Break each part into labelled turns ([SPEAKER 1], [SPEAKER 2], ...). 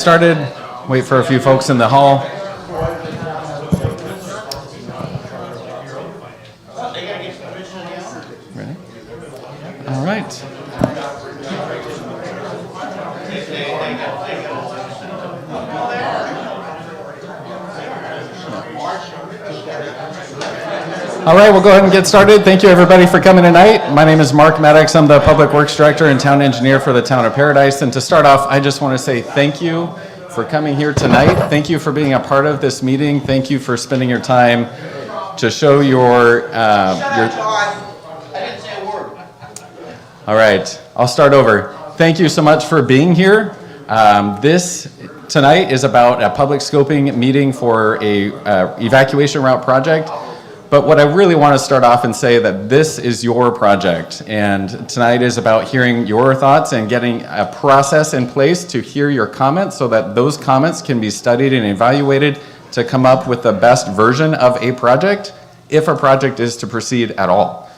[SPEAKER 1] Started. Wait for a few folks in the hall. Ready? All right. All right, we'll go ahead and get started. Thank you everybody for coming tonight. My name is Mark Maddox. I'm the Public Works Director and Town Engineer for the Town of Paradise. And to start off, I just want to say thank you for coming here tonight. Thank you for being a part of this meeting. Thank you for spending your time to show your... I didn't say a word. All right, I'll start over. Thank you so much for being here. This tonight is about a public scoping meeting for a evacuation route project. But what I really want to start off and say that this is your project, and tonight is about hearing your thoughts and getting a process in place to hear your comments so that those comments can be studied and evaluated to come up with the best version of a project, if a project is to proceed at all.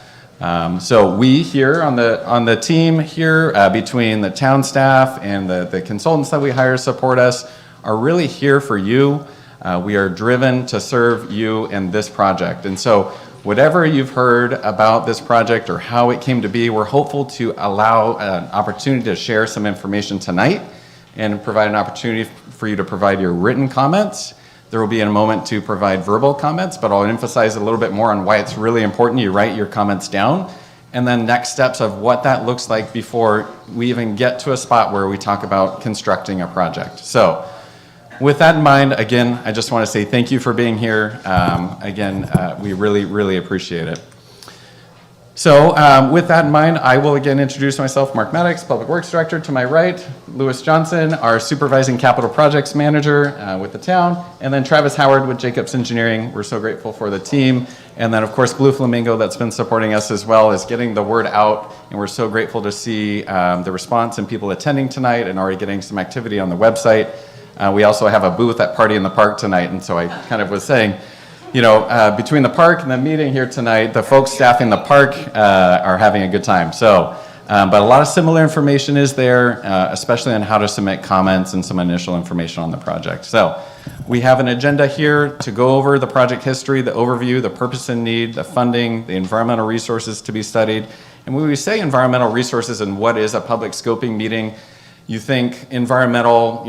[SPEAKER 1] So we here on the team here, between the town staff and the consultants that we hire support us, are really here for you. We are driven to serve you in this project. And so whatever you've heard about this project or how it came to be, we're hopeful to allow an opportunity to share some information tonight and provide an opportunity for you to provide your written comments. There will be a moment to provide verbal comments, but I'll emphasize a little bit more on why it's really important you write your comments down, and then next steps of what that looks like before we even get to a spot where we talk about constructing a project. So, with that in mind, again, I just want to say thank you for being here. We really, really appreciate it. So with that in mind, I will again introduce myself, Mark Maddox, Public Works Director. To my right, Lewis Johnson, our Supervising Capital Projects Manager with the town, and then Travis Howard with Jacobs Engineering. We're so grateful for the team. And then, of course, Blue Flamingo that's been supporting us as well as getting the word out. And we're so grateful to see the response and people attending tonight and already getting some activity on the website. We also have a booth at Party in the Park tonight, and so I kind of was saying, between the park and the meeting here tonight, the folks staffing the park are having a good time. So, but a lot of similar information is there, especially on how to submit comments and some initial information on the project. So, we have an agenda here to go over the project history, the overview, the purpose and need, the funding, the environmental resources to be studied. And when we say environmental resources and what is a public scoping meeting, you think environmental,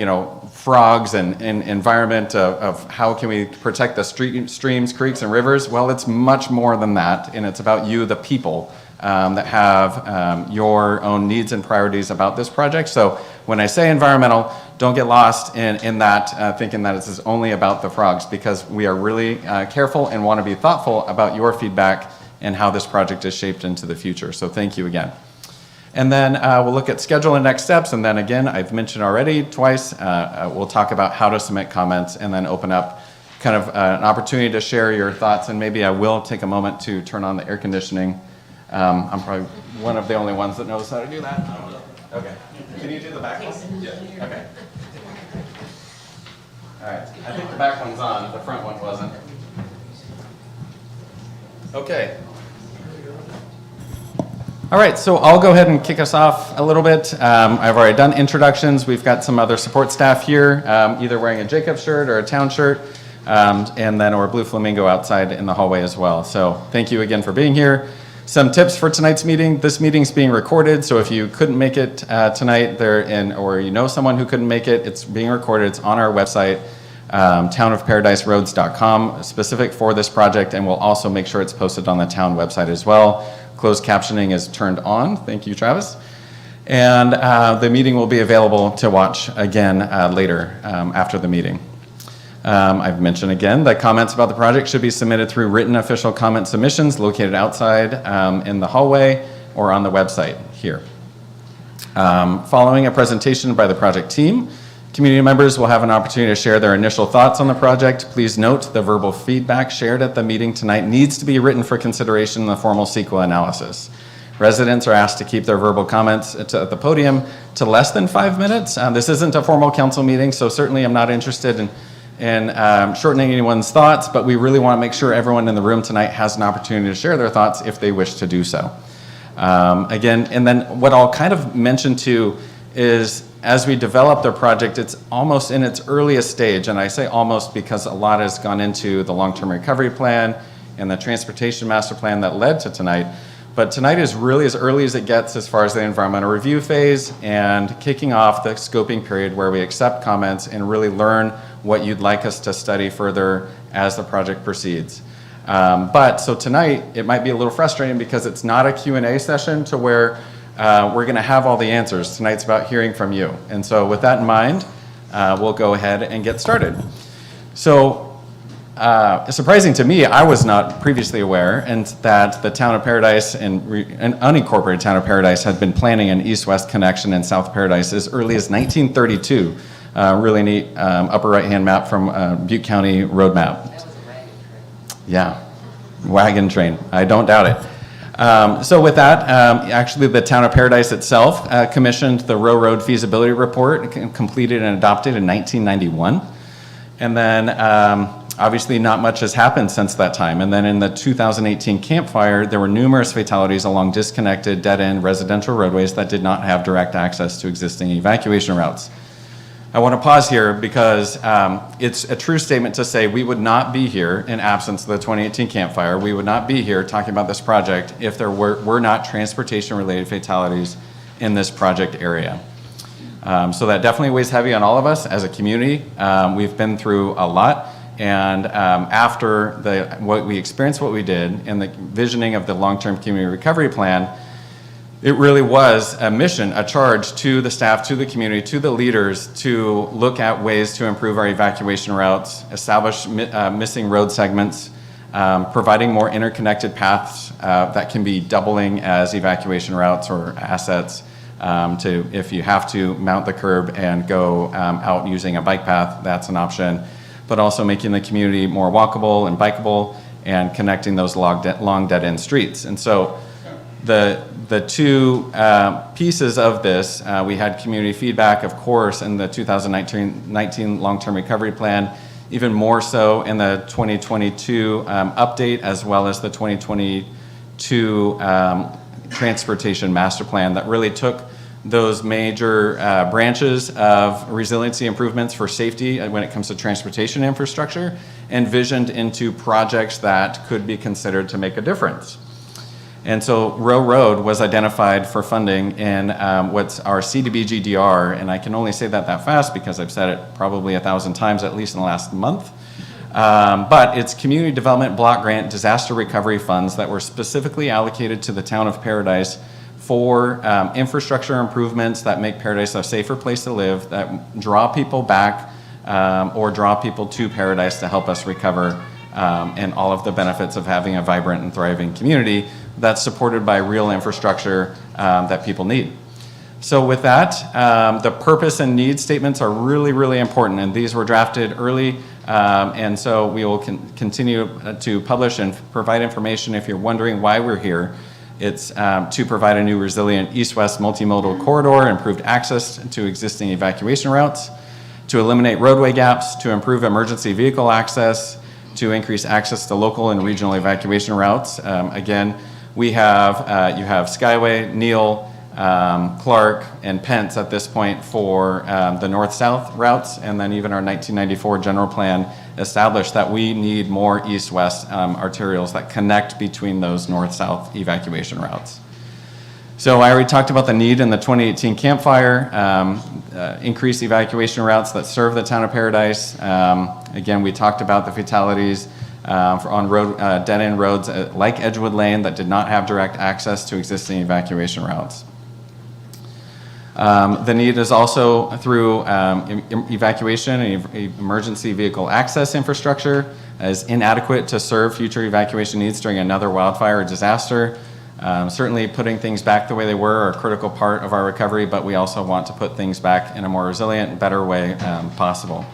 [SPEAKER 1] frogs and environment of how can we protect the streams, creeks, and rivers. Well, it's much more than that, and it's about you, the people, that have your own needs and priorities about this project. So when I say environmental, don't get lost in that, thinking that it's only about the frogs, because we are really careful and want to be thoughtful about your feedback and how this project is shaped into the future. So thank you again. And then we'll look at schedule and next steps. And then again, I've mentioned already twice, we'll talk about how to submit comments and then open up kind of an opportunity to share your thoughts. And maybe I will take a moment to turn on the air conditioning. I'm probably one of the only ones that knows how to do that. Okay. Can you do the back one? Yeah. Okay. All right. I think the back one's on. The front one wasn't. Okay. All right, so I'll go ahead and kick us off a little bit. I've already done introductions. We've got some other support staff here, either wearing a Jacobs shirt or a town shirt, or Blue Flamingo outside in the hallway as well. So thank you again for being here. Some tips for tonight's meeting. This meeting's being recorded, so if you couldn't make it tonight, or you know someone who couldn't make it, it's being recorded. It's on our website, townofparadiseroads.com, specific for this project, and we'll also make sure it's posted on the town website as well. Closed captioning is turned on. Thank you, Travis. And the meeting will be available to watch again later after the meeting. I've mentioned again that comments about the project should be submitted through written official comment submissions located outside in the hallway or on the website here. Following a presentation by the project team, community members will have an opportunity to share their initial thoughts on the project. Please note the verbal feedback shared at the meeting tonight needs to be written for consideration in the formal CEQA analysis. Residents are asked to keep their verbal comments at the podium to less than 5 minutes. This isn't a formal council meeting, so certainly I'm not interested in shortening anyone's thoughts, but we really want to make sure everyone in the room tonight has an opportunity to share their thoughts if they wish to do so. Again, and then what I'll kind of mention too is as we developed the project, it's almost in its earliest stage, and I say almost because a lot has gone into the long-term recovery plan and the transportation master plan that led to tonight. But tonight is really as early as it gets as far as the environmental review phase and kicking off the scoping period where we accept comments and really learn what you'd like us to study further as the project proceeds. So tonight, it might be a little frustrating because it's not a Q&A session to where we're going to have all the answers. Tonight's about hearing from you. And so with that in mind, we'll go ahead and get started. So surprising to me, I was not previously aware and that the town of Paradise and unincorporated town of Paradise had been planning an east-west connection in South Paradise as early as 1932. Really neat upper right-hand map from Butte County road map. Yeah, wagon train. I don't doubt it. So with that, actually the town of Paradise itself commissioned the Road Feasibility Report, completed and adopted in 1991. And then obviously not much has happened since that time. And then in the 2018 Camp Fire, there were numerous fatalities along disconnected dead-end residential roadways that did not have direct access to existing evacuation routes. I want to pause here because it's a true statement to say we would not be here in absence of the 2018 Camp Fire. We would not be here talking about this project if there were not transportation-related fatalities in this project area. So that definitely weighs heavy on all of us as a community. We've been through a lot. And after what we experienced, what we did, and the visioning of the long-term community recovery plan, it really was a mission, a charge to the staff, to the community, to the leaders to look at ways to improve our evacuation routes, establish missing road segments, providing more interconnected paths that can be doubling as evacuation routes or assets to, if you have to, mount the curb and go out using a bike path, that's an option. But also making the community more walkable and bikeable and connecting those long dead-end streets. And so the two pieces of this, we had community feedback, of course, in the 2019 long-term recovery plan, even more so in the 2022 update, as well as the 2022 transportation master plan that really took those major branches of resiliency improvements for safety when it comes to transportation infrastructure and visioned into projects that could be considered to make a difference. And so Road was identified for funding in what's our CDBG-DR, and I can only say that fast because I've said it probably 1,000 times at least in the last month. But it's community development block grant disaster recovery funds that were specifically allocated to the town of Paradise for infrastructure improvements that make Paradise a safer place to live, that draw people back or draw people to Paradise to help us recover and all of the benefits of having a vibrant and thriving community that's supported by real infrastructure that people need. So with that, the purpose and need statements are really, really important, and these were drafted early, and so we will continue to publish and provide information if you're wondering why we're here. It's to provide a new resilient east-west multimodal corridor, improved access to existing evacuation routes, to eliminate roadway gaps, to improve emergency vehicle access, to increase access to local and regional evacuation routes. Again, we have, you have Skyway, Neal, Clark, and Pence at this point for the north-south routes, and then even our 1994 general plan established that we need more east-west arterials that connect between those north-south evacuation routes. So I already talked about the need in the 2018 Camp Fire, increased evacuation routes that serve the town of Paradise. Again, we talked about the fatalities on road, dead-end roads like Edgewood Lane that did not have direct access to existing evacuation routes. The need is also through evacuation and emergency vehicle access infrastructure is inadequate to serve future evacuation needs during another wildfire or disaster. Certainly putting things back the way they were are a critical part of our recovery, but we also want to put things back in a more resilient, better way possible.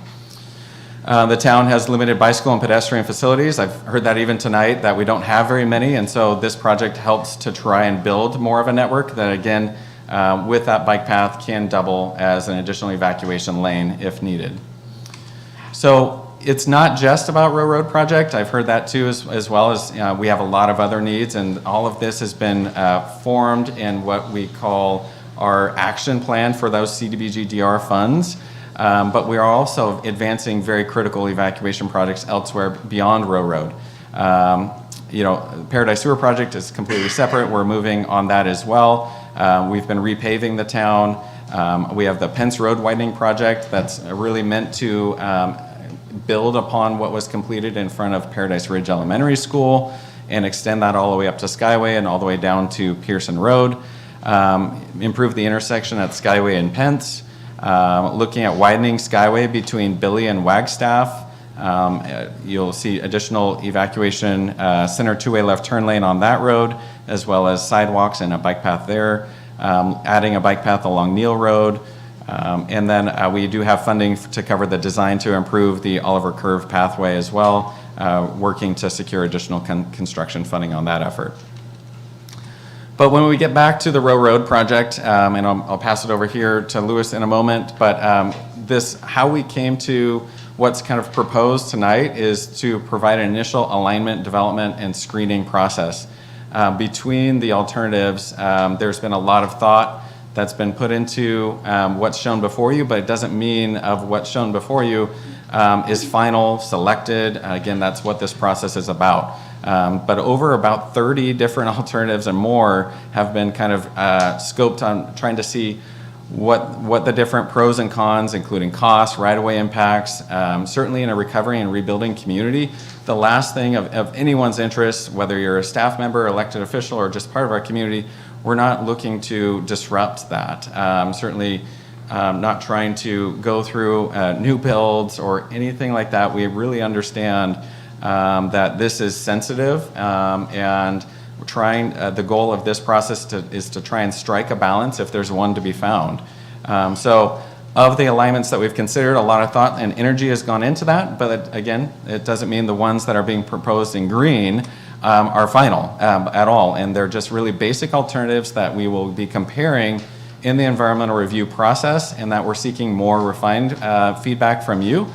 [SPEAKER 1] The town has limited bicycle and pedestrian facilities. I've heard that even tonight, that we don't have very many, and so this project helps to try and build more of a network that, again, with that bike path can double as an additional evacuation lane if needed. So it's not just about Road Project. I've heard that too, as well as we have a lot of other needs, and all of this has been formed in what we call our action plan for those CDBG-DR funds. But we are also advancing very critical evacuation projects elsewhere beyond Row Road. Paradise Sewer Project is completely separate. We're moving on that as well. We've been repaving the town. We have the Pence Road widening project that's really meant to build upon what was completed in front of Paradise Ridge Elementary School and extend that all the way up to Skyway and all the way down to Pearson Road. Improve the intersection at Skyway and Pence. Looking at widening Skyway between Billy and Wagstaff. You'll see additional evacuation center two-way left turn lane on that road, as well as sidewalks and a bike path there. Adding a bike path along Neal Road. And then we do have funding to cover the design to improve the Oliver Curve pathway as well, working to secure additional construction funding on that effort. But when we get back to the Row Road project, and I'll pass it over here to Louis in a moment, but how we came to what's kind of proposed tonight is to provide an initial alignment, development, and screening process. Between the alternatives, there's been a lot of thought that's been put into what's shown before you, but it doesn't mean of what's shown before you is final, selected. Again, that's what this process is about. But over about 30 different alternatives and more have been kind of scoped on trying to see what the different pros and cons, including costs, right-of-way impacts, certainly in a recovery and rebuilding community. The last thing of anyone's interest, whether you're a staff member, elected official, or just part of our community, we're not looking to disrupt that. Certainly not trying to go through new builds or anything like that. We really understand that this is sensitive, and we're trying. The goal of this process is to try and strike a balance if there's one to be found. So, of the alignments that we've considered, a lot of thought and energy has gone into that. But again, it doesn't mean the ones that are being proposed in green are final at all, and they're just really basic alternatives that we will be comparing in the environmental review process, and that we're seeking more refined feedback from you.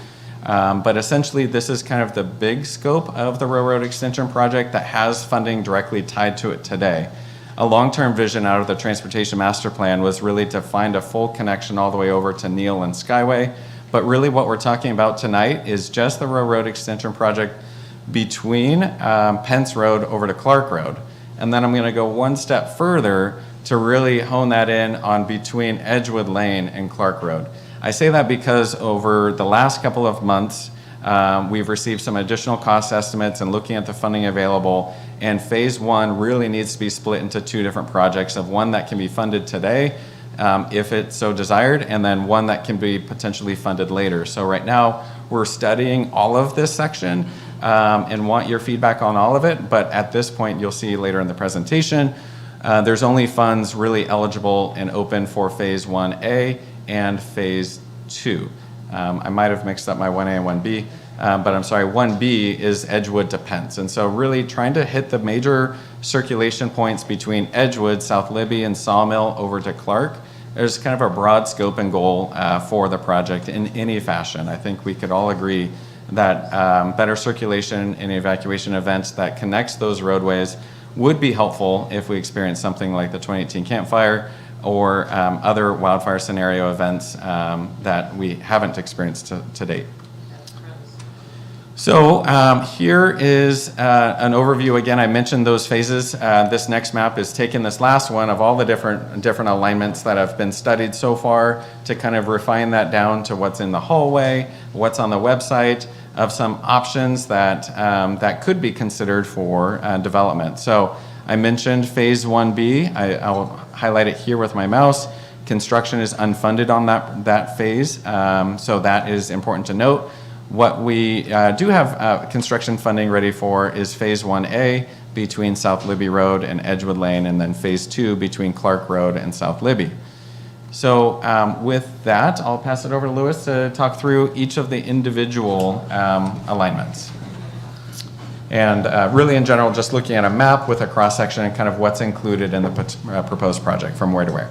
[SPEAKER 1] But essentially, this is kind of the big scope of the Row Road Extension project that has funding directly tied to it today. A long-term vision out of the Transportation Master Plan was really to find a full connection all the way over to Neal and Skyway. But really what we're talking about tonight is just the Row Road Extension project between Pence Road over to Clark Road. And then I'm going to go one step further to really hone that in on between Edgewood Lane and Clark Road. I say that because over the last couple of months, we've received some additional cost estimates and looking at the funding available, and phase one really needs to be split into two different projects, of one that can be funded today, if it's so desired, and then one that can be potentially funded later. So right now, we're studying all of this section and want your feedback on all of it, but at this point, you'll see later in the presentation, there's only funds really eligible and open for phase 1A and phase 2. I might have mixed up my 1A and 1B, but I'm sorry, 1B is Edgewood to Pence. And so really trying to hit the major circulation points between Edgewood, South Libby, and Sawmill over to Clark. There's kind of a broad scope and goal for the project in any fashion. I think we could all agree that better circulation and evacuation events that connects those roadways would be helpful if we experience something like the 2018 Camp Fire or other wildfire scenario events that we haven't experienced to date. So here is an overview. Again, I mentioned those phases. This next map is taking this last one of all the different alignments that have been studied so far to kind of refine that down to what's in the hallway, what's on the website, of some options that that could be considered for development. So I mentioned phase 1B. I'll highlight it here with my mouse. Construction is unfunded on that phase, so that is important to note. What we do have construction funding ready for is phase 1A between South Libby Road and Edgewood Lane, and then phase 2 between Clark Road and South Libby. So with that, I'll pass it over to Louis to talk through each of the individual alignments. And really in general, just looking at a map with a cross-section and kind of what's included in the proposed project from where to where.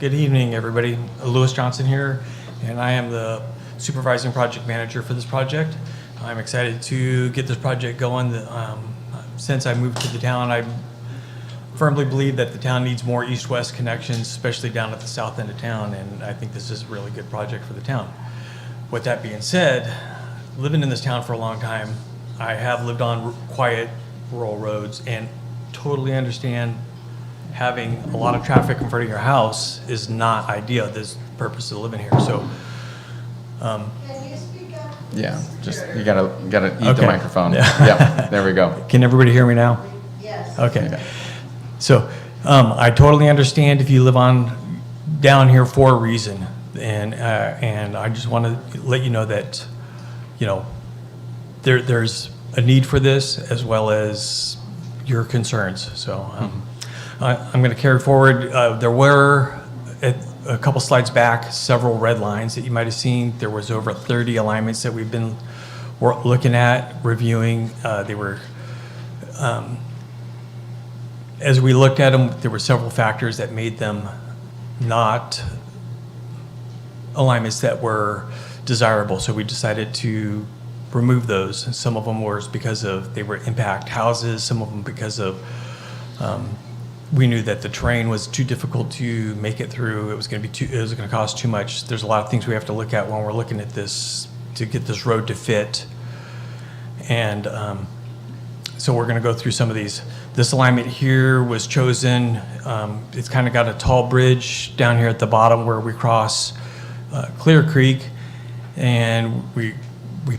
[SPEAKER 2] Good evening, everybody. Louis Johnson here, and I am the supervising project manager for this project. I'm excited to get this project going. Since I moved to the town, I firmly believe that the town needs more east-west connections, especially down at the south end of town, and I think this is a really good project for the town. With that being said, living in this town for a long time, I have lived on quiet rural roads and totally understand having a lot of traffic in front of your house is not ideal. This is the purpose of living here. So,
[SPEAKER 3] Can you speak up?
[SPEAKER 1] Yeah, just, you gotta eat the
[SPEAKER 2] Okay.
[SPEAKER 1] microphone.
[SPEAKER 2] Yeah.
[SPEAKER 1] Yep, there we go.
[SPEAKER 2] can everybody hear me now?
[SPEAKER 3] Yes.
[SPEAKER 2] Okay. So, I totally understand if you live down here for a reason. And I just want to let you know that, there's a need for this as well as your concerns. So, I'm going to carry forward. There were, a couple slides back, several red lines that you might have seen. There was over 30 alignments that we've been looking at, reviewing. They were, as we looked at them, there were several factors that made them not alignments that were desirable. So we decided to remove those. Some of them were because they were impact houses. Some of them because of we knew that the terrain was too difficult to make it through. It was going to cost too much. There's a lot of things we have to look at when we're looking at this to get this road to fit. And so we're going to go through some of these. This alignment here was chosen. It's kind of got a tall bridge down here at the bottom where we cross Clear Creek, and we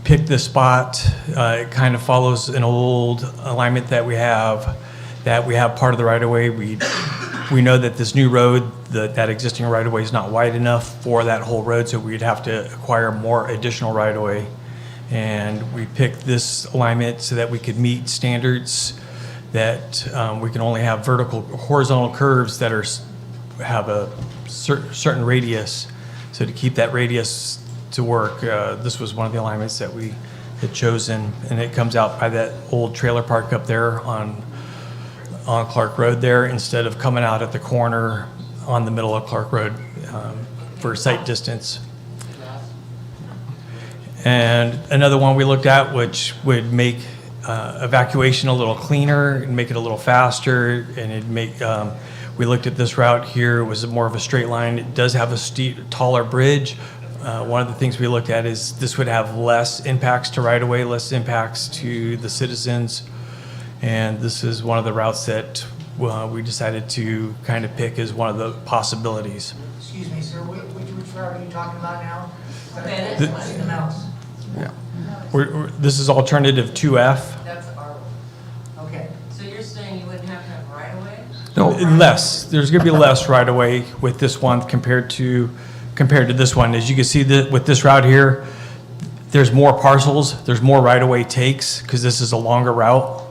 [SPEAKER 2] picked this spot. It kind of follows an old alignment that we have part of the right-of-way. We know that this new road, that existing right-of-way is not wide enough for that whole road, so we'd have to acquire more additional right-of-way. And we picked this alignment so that we could meet standards that we can only have horizontal curves that have a certain radius. So to keep that radius to work, this was one of the alignments that we had chosen, and it comes out by that old trailer park up there on Clark Road there, instead of coming out at the corner on the middle of Clark Road for sight distance. And another one we looked at, which would make evacuation a little cleaner and make it a little faster, and it'd make. We looked at this route here. It was more of a straight line. It does have a taller bridge. One of the things we looked at is this would have less impacts to right-of-way, less impacts to the citizens. And this is one of the routes that we decided to kind of pick as one of the possibilities.
[SPEAKER 4] Excuse me, sir, which route are you talking about now?
[SPEAKER 5] Bennett.
[SPEAKER 4] The mouse.
[SPEAKER 1] Yeah.
[SPEAKER 2] This is alternative 2F.
[SPEAKER 5] That's our,
[SPEAKER 4] Okay.
[SPEAKER 5] so you're saying you wouldn't have to have right of way?
[SPEAKER 1] No,
[SPEAKER 2] Less. There's going to be less right away with this one compared to this one. As you can see, with this route here, there's more parcels. There's more right of way takes because this is a longer route.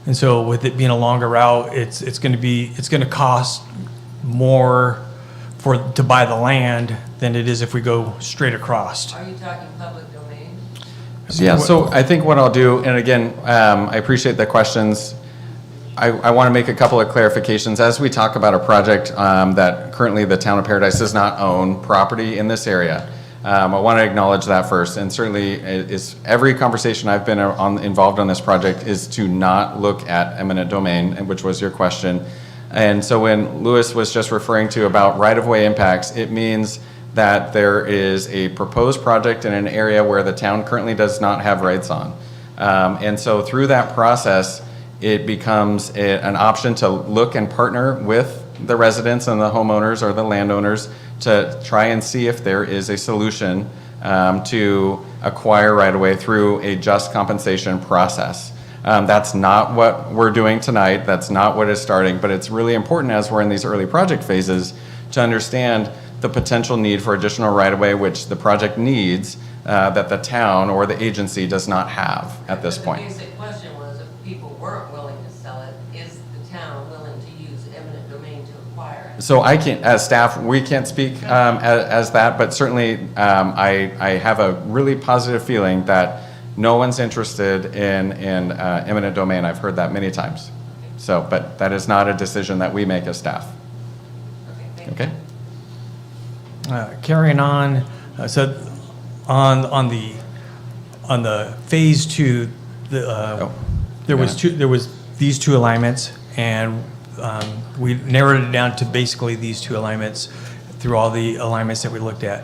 [SPEAKER 2] And so with it being a longer route, it's going to cost more to buy the land than it is if we go straight across.
[SPEAKER 5] Are you talking public domain?
[SPEAKER 1] yeah, so I think what I'll do, and again, I appreciate the questions. I want to make a couple of clarifications. As we talk about a project that currently the town of Paradise does not own property in this area, I want to acknowledge that first. And certainly, every conversation I've been involved on this project is to not look at eminent domain, which was your question. And so when Louis was just referring to about right-of-way impacts, it means that there is a proposed project in an area where the town currently does not have rights on. And so through that process, it becomes an option to look and partner with the residents and the homeowners or the landowners to try and see if there is a solution to acquire right-of-way through a just compensation process. That's not what we're doing tonight. That's not what is starting, but it's really important as we're in these early project phases to understand the potential need for additional right-of-way, which the project needs, that the town or the agency does not have at this
[SPEAKER 5] But
[SPEAKER 1] point.
[SPEAKER 5] the basic question was if people weren't willing to sell it, is the town willing to use eminent domain to acquire it?
[SPEAKER 1] So I can't, as staff, we can't speak as that, but certainly I have a really positive feeling that no one's interested in eminent domain. I've heard that many times. So, but that is not a decision that we make as staff.
[SPEAKER 5] Okay, thank you.
[SPEAKER 1] Okay?
[SPEAKER 2] Carrying on, so on the phase two, there was these two alignments, and we narrowed it down to basically these two alignments through all the alignments that we looked at.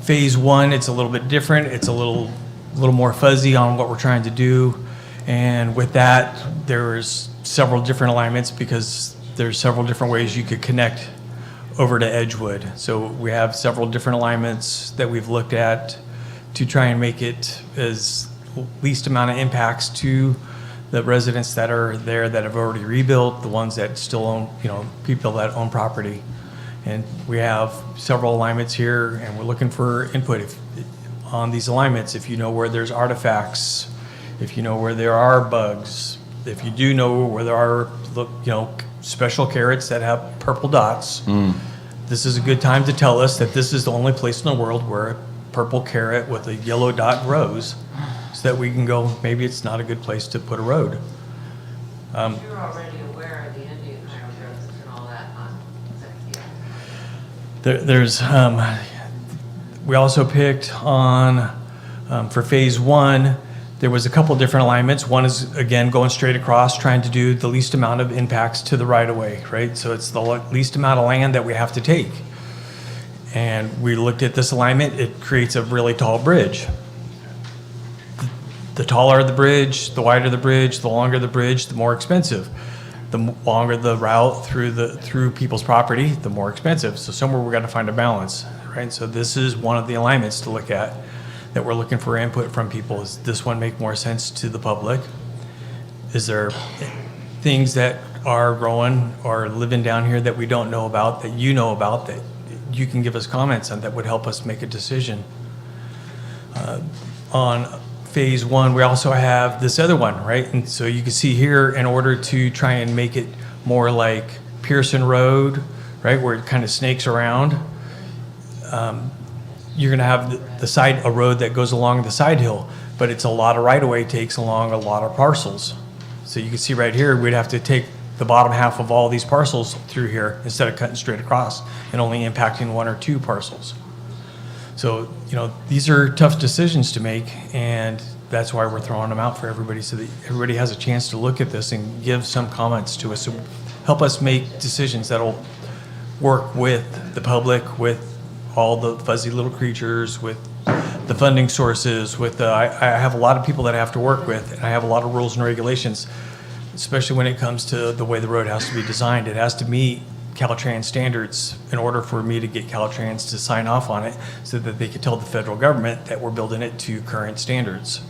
[SPEAKER 2] Phase 1, it's a little bit different. It's a little more fuzzy on what we're trying to do. And with that, there's several different alignments because there's several different ways you could connect over to Edgewood. So we have several different alignments that we've looked at to try and make it as least amount of impacts to the residents that are there that have already rebuilt, the ones that still own, people that own property. And we have several alignments here, and we're looking for input on these alignments. If you know where there's artifacts, if you know where there are bugs, if you do know where there are, special carrots that have purple dots, this is a good time to tell us that this is the only place in the world where a purple carrot with a yellow dot grows, so that we can go, maybe it's not a good place to put a road.
[SPEAKER 5] You're already aware of the Indian hieroglyphs and all that on Zekia.
[SPEAKER 2] We also picked on, for phase 1, there was a couple different alignments. One is, again, going straight across, trying to do the least amount of impacts to the right-of-way, right? So it's the least amount of land that we have to take. And we looked at this alignment. It creates a really tall bridge. The taller the bridge, the wider the bridge, the longer the bridge, the more expensive. The longer the route through people's property, the more expensive. So somewhere we're going to find a balance, right? So this is one of the alignments to look at that we're looking for input from people. Does this one make more sense to the public? Is there things that are growing or living down here that we don't know about, that you know about, that you can give us comments on that would help us make a decision? On phase 1, we also have this other one, right? And so you can see here, in order to try and make it more like Pearson Road, right, where it kind of snakes around, you're going to have a road that goes along the side hill, but it's a lot of right-of-way takes along a lot of parcels. So you can see right here, we'd have to take the bottom half of all these parcels through here instead of cutting straight across and only impacting 1 or 2 parcels. So, these are tough decisions to make, and that's why we're throwing them out for everybody, so that everybody has a chance to look at this and give some comments to us. So help us make decisions that'll work with the public, with all the fuzzy little creatures, with the funding sources, with I have a lot of people that I have to work with, and I have a lot of rules and regulations, especially when it comes to the way the road has to be designed. It has to meet Caltrans standards in order for me to get Caltrans to sign off on it, so that they can tell the federal government that we're building it to current standards.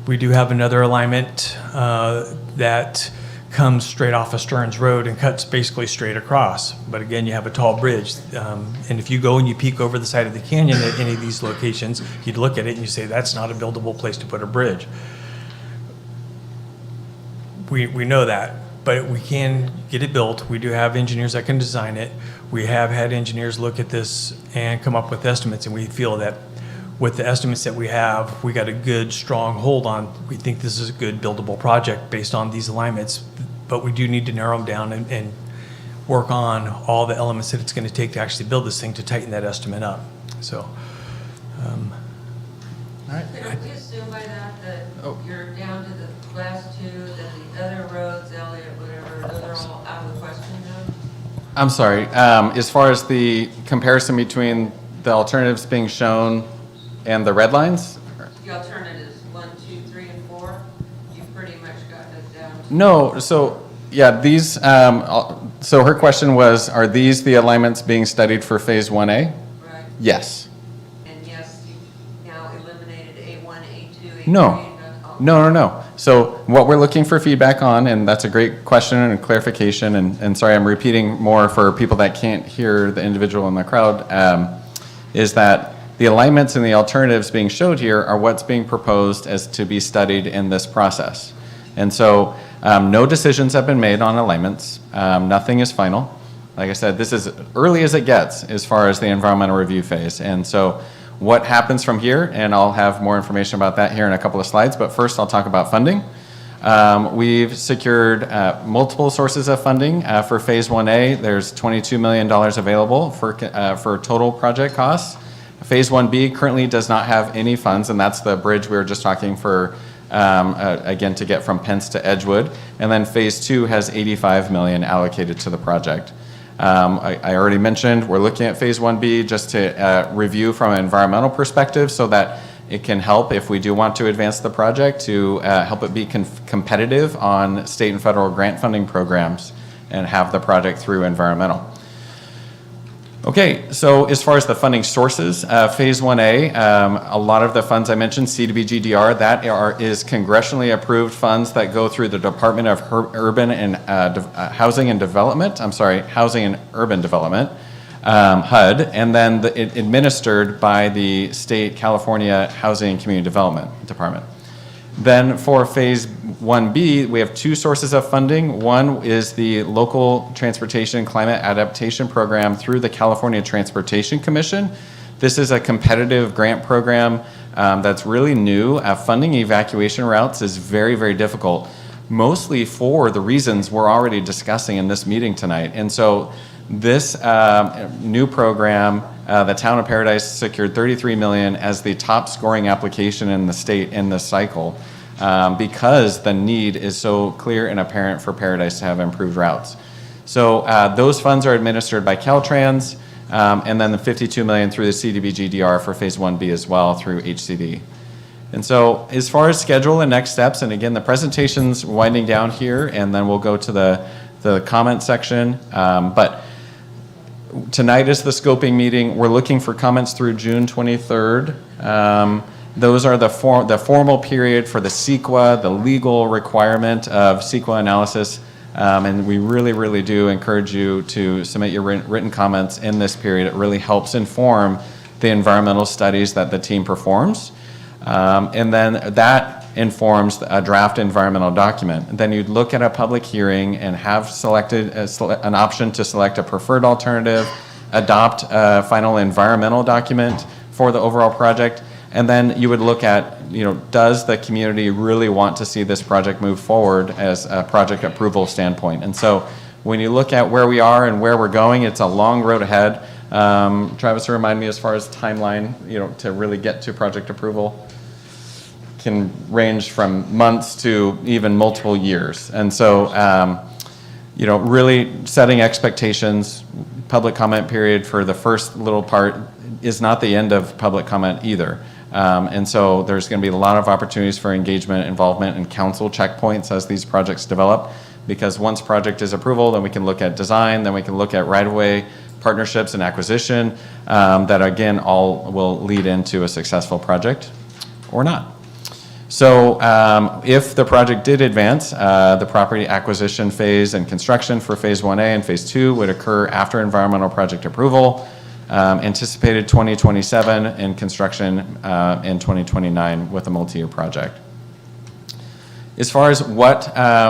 [SPEAKER 2] We do have another alignment that comes straight off of Stearns Road and cuts basically straight across. But again, you have a tall bridge. And if you go and you peek over the side of the canyon at any of these locations, you'd look at it and you say, that's not a buildable place to put a bridge. We know that, but we can get it built. We do have engineers that can design it. We have had engineers look at this and come up with estimates, and we feel that with the estimates that we have, we got a good, strong hold on. We think this is a good buildable project based on these alignments, but we do need to narrow them down and work on all the elements that it's going to take to actually build this thing to tighten that estimate up. So,
[SPEAKER 5] Can we assume by that you're down to the last 2, that the other roads, Elliott, whatever, those are all out of the question now?
[SPEAKER 1] I'm sorry. As far as the comparison between the alternatives being shown and the red lines?
[SPEAKER 5] The alternatives 1, 2, 3, and 4, you've pretty much gotten it down to.
[SPEAKER 1] No, so, yeah, these, so her question was, are these the alignments being studied for phase 1A?
[SPEAKER 5] Right,
[SPEAKER 1] Yes.
[SPEAKER 5] and yes, you've now eliminated A1, A2, A3.
[SPEAKER 1] No. No. So what we're looking for feedback on, and that's a great question and clarification, and sorry, I'm repeating more for people that can't hear the individual in the crowd, is that the alignments and the alternatives being showed here are what's being proposed as to be studied in this process. And so no decisions have been made on alignments. Nothing is final. Like I said, this is early as it gets as far as the environmental review phase. And so what happens from here, and I'll have more information about that here in a couple of slides, but first I'll talk about funding. We've secured multiple sources of funding for phase 1A. There's $22 million available for total project costs. Phase 1B currently does not have any funds, and that's the bridge we were just talking for again, to get from Pence to Edgewood. And then Phase 2 has $85 million allocated to the project. I already mentioned we're looking at Phase 1B just to review from an environmental perspective so that it can help if we do want to advance the project to help it be competitive on state and federal grant funding programs and have the project through environmental. Okay, so as far as the funding sources, Phase 1A, a lot of the funds I mentioned, CDBG-DR, that is congressionally approved funds that go through the Department of Urban and Housing and Development, Housing and Urban Development, HUD, and then administered by the state California Housing and Community Development Department. Then for Phase 1B, we have two sources of funding. One is the Local Transportation Climate Adaptation Program through the California Transportation Commission. This is a competitive grant program that's really new. Funding evacuation routes is very, very difficult, mostly for the reasons we're already discussing in this meeting tonight. And so this new program, the Town of Paradise secured $33 million as the top scoring application in the state in this cycle because the need is so clear and apparent for Paradise to have improved routes. So those funds are administered by Caltrans, and then the $52 million through the CDBG-DR for Phase 1B as well through HCD. And so as far as schedule and next steps, and again, the presentation's winding down here, and then we'll go to the comment section. But tonight is the scoping meeting. We're looking for comments through June 23rd. Those are the formal period for the CEQA, the legal requirement of CEQA analysis. And we really, really do encourage you to submit your written comments in this period. It really helps inform the environmental studies that the team performs. And then that informs a draft environmental document. Then you'd look at a public hearing and have selected an option to select a preferred alternative, adopt a final environmental document for the overall project, and then you would look at, does the community really want to see this project move forward as a project approval standpoint? And so when you look at where we are and where we're going, it's a long road ahead. Travis, remind me as far as timeline, to really get to project approval. Can range from months to even multiple years. And so, really setting expectations. Public comment period for the first little part is not the end of public comment either. And so there's going to be a lot of opportunities for engagement, involvement, and council checkpoints as these projects develop. Because once project is approval, then we can look at design, then we can look at right-of-way partnerships and acquisition that again all will lead into a successful project or not. So if the project did advance, the property acquisition phase and construction for Phase 1A and Phase 2 would occur after environmental project approval, anticipated 2027, and construction in 2029 with a multi-year project. As far as what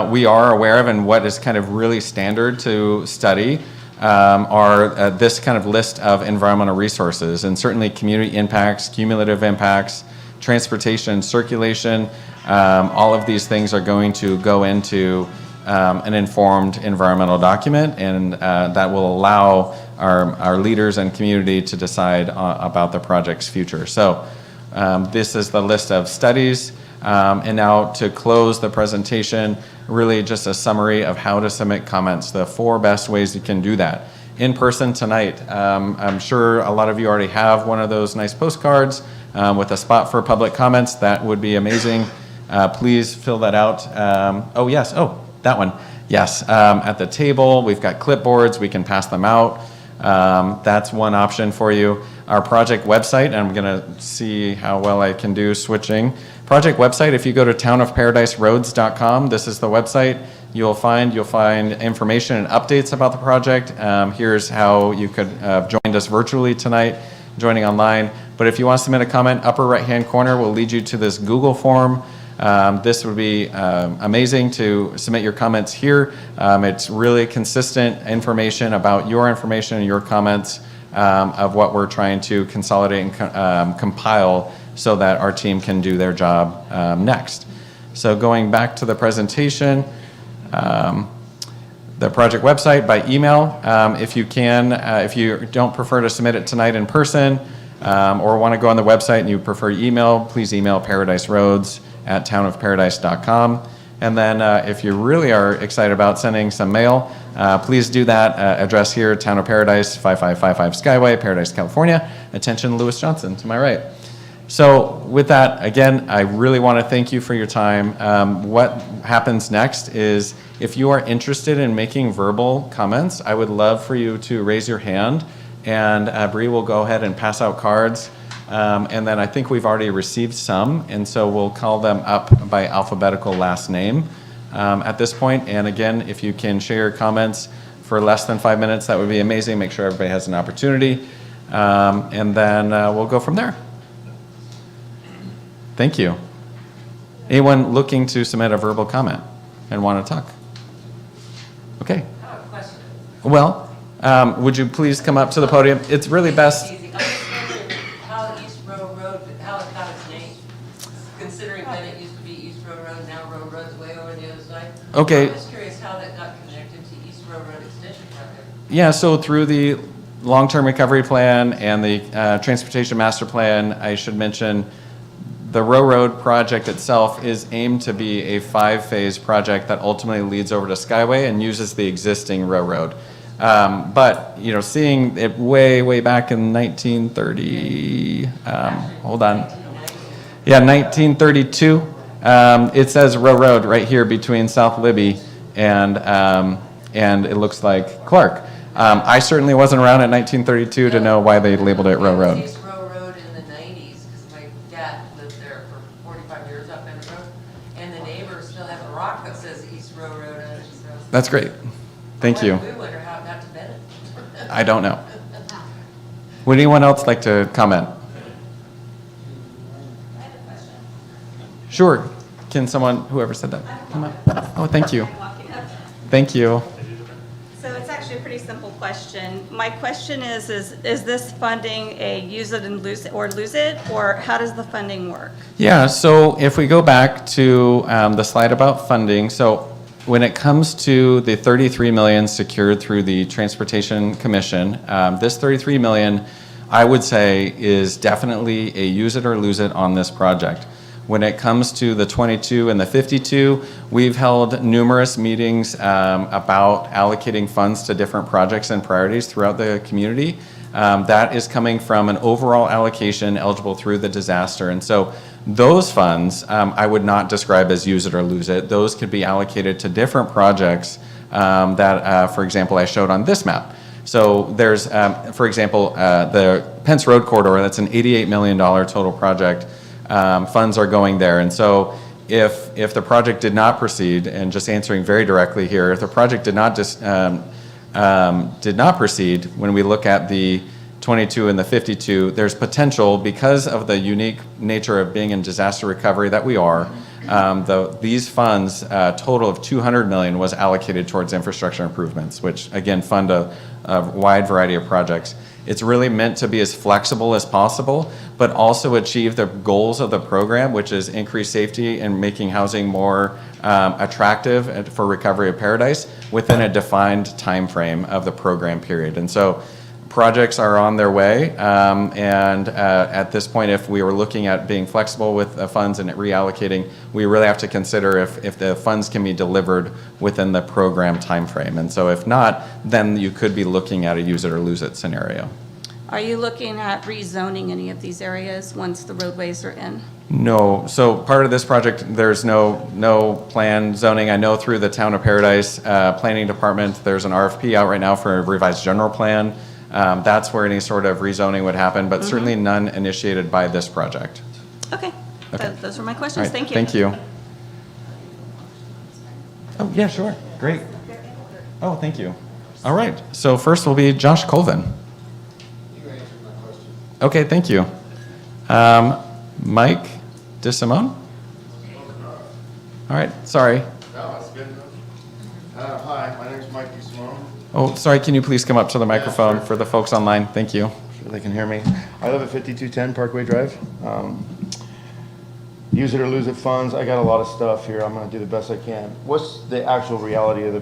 [SPEAKER 1] we are aware of and what is kind of really standard to study are this kind of list of environmental resources, and certainly community impacts, cumulative impacts, transportation, circulation, all of these things are going to go into an informed environmental document, and that will allow our leaders and community to decide about the project's future. So this is the list of studies, and now to close the presentation, really just a summary of how to submit comments, the 4 best ways you can do that. In person tonight, I'm sure a lot of you already have one of those nice postcards with a spot for public comments. That would be amazing. Please fill that out. That one. Yes, at the table, we've got clipboards. We can pass them out. That's one option for you. Our project website, and I'm going to see how well I can do switching. Project website, if you go to townofparadiseroads.com, this is the website. You'll find information and updates about the project. Here's how you could have joined us virtually tonight, joining online. But if you want to submit a comment, upper right-hand corner will lead you to this Google form. This would be amazing to submit your comments here. It's really consistent information about your information and your comments of what we're trying to consolidate and compile so that our team can do their job next. So going back to the presentation, the project website by email, if you can, if you don't prefer to submit it tonight in person or want to go on the website and you prefer email, please email Paradise Roads townofparadise.com. And then if you really are excited about sending some mail, please do that. Address here, Town of Paradise, 5555 Skyway, Paradise, California. Attention, Lewis Johnson, to my right. So with that, again, I really want to thank you for your time. What happens next is if you are interested in making verbal comments, I would love for you to raise your hand, and Bree will go ahead and pass out cards. And then I think we've already received some, and so we'll call them up by alphabetical last name at this point. And again, if you can share your comments for less than 5 minutes, that would be amazing. Make sure everybody has an opportunity. And then we'll go from there. Thank you. Anyone looking to submit a verbal comment and want to talk? Okay.
[SPEAKER 5] I have a question.
[SPEAKER 1] Well, would you please come up to the podium? It's really best.
[SPEAKER 5] Easy. I'm just wondering how East Row Road, how it got its name, considering that it used to be East Row Road, now Row Road's way over the other side.
[SPEAKER 1] Okay.
[SPEAKER 5] I'm just curious how that got connected to East Row Road Extension Project.
[SPEAKER 1] Yeah, so through the long-term recovery plan and the transportation master plan, I should mention the Row Road project itself is aimed to be a 5-phase project that ultimately leads over to Skyway and uses the existing Row Road. But, you know, seeing it way back in 1930, hold on. Yeah, 1932. It says Row Road right here between South Libby and it looks like Clark. I certainly wasn't around in 1932 to know why they labeled it Row Road.
[SPEAKER 5] East Row Road in the 90s, because my dad lived there for 45 years up Bennett Road, and the neighbors still have a rock that says East Row Road on it, so.
[SPEAKER 1] That's great. Thank you.
[SPEAKER 5] We wonder how it got to Bennett.
[SPEAKER 1] I don't know. Would anyone else like to comment? Sure. Can someone, whoever said that, come up? Oh, thank you.
[SPEAKER 6] Walking up.
[SPEAKER 1] Thank you.
[SPEAKER 6] So it's actually a pretty simple question. My question is this funding a use it and lose it, or how does the funding work?
[SPEAKER 1] Yeah, so if we go back to the slide about funding, so when it comes to the 33 million secured through the Transportation Commission, this 33 million, I would say, is definitely a use it or lose it on this project. When it comes to the 22 and the 52, we've held numerous meetings about allocating funds to different projects and priorities throughout the community. That is coming from an overall allocation eligible through the disaster. And so those funds, I would not describe as use it or lose it. Those could be allocated to different projects that, for example, I showed on this map. So there's, for example, the Pence Road Corridor, that's an $88 million total project. Funds are going there. And so if the project did not proceed, and just answering very directly here, if the project did not proceed, when we look at the 22 and the 52, there's potential because of the unique nature of being in disaster recovery that we are. These funds, a total of $200 million was allocated towards infrastructure improvements, which again fund a wide variety of projects. It's really meant to be as flexible as possible, but also achieve the goals of the program, which is increased safety and making housing more attractive for Recovery of Paradise within a defined time frame of the program period. And so projects are on their way, and at this point, if we were looking at being flexible with the funds and reallocating, we really have to consider if the funds can be delivered within the program time frame. And so if not, then you could be looking at a use it or lose it scenario.
[SPEAKER 6] Are you looking at rezoning any of these areas once the roadways are in?
[SPEAKER 1] No. So part of this project, there's no planned zoning. I know through the Town of Paradise Planning Department, there's an RFP out right now for a revised general plan. That's where any sort of rezoning would happen, but certainly none initiated by this project.
[SPEAKER 6] Okay.
[SPEAKER 1] Okay.
[SPEAKER 6] Those were my
[SPEAKER 1] All
[SPEAKER 6] questions.
[SPEAKER 1] right,
[SPEAKER 6] Thank you.
[SPEAKER 1] Thank you. Oh, yeah, sure. Great. Oh, thank you. All right. So first will be Josh Colvin.
[SPEAKER 7] You answered my question.
[SPEAKER 1] Okay, thank you. Mike DeSimone? All right, sorry.
[SPEAKER 7] No, it's good enough. Hi, my name is Mike DeSimone.
[SPEAKER 1] Oh, sorry, can you please come up to the microphone for the folks online? Thank you.
[SPEAKER 7] Sure they can hear me. I live at 5210 Parkway Drive. Use it or lose it funds. I got a lot of stuff here. I'm going to do the best I can. What's the actual reality of the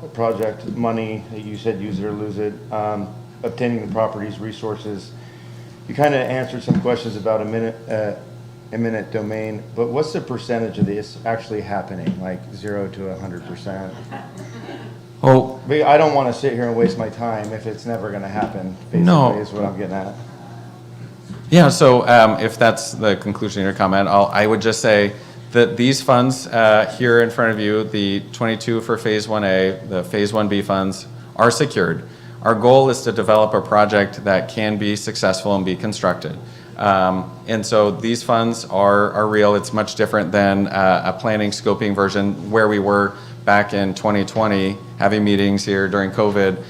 [SPEAKER 7] project money that you said use it or lose it? Obtaining the properties, resources. You kind of answered some questions about a eminent domain, but what's the percentage of this actually happening, like 0 to 100%?
[SPEAKER 1] Oh,
[SPEAKER 7] I don't want to sit here and waste my time if it's never going to happen,
[SPEAKER 1] No.
[SPEAKER 7] basically, is what I'm getting at.
[SPEAKER 1] yeah, so if that's the conclusion of your comment, I would just say that these funds here in front of you, the 22 for Phase 1A, the Phase 1B funds, are secured. Our goal is to develop a project that can be successful and be constructed. And so these funds are real. It's much different than a planning scoping version where we were back in 2020, having meetings here during COVID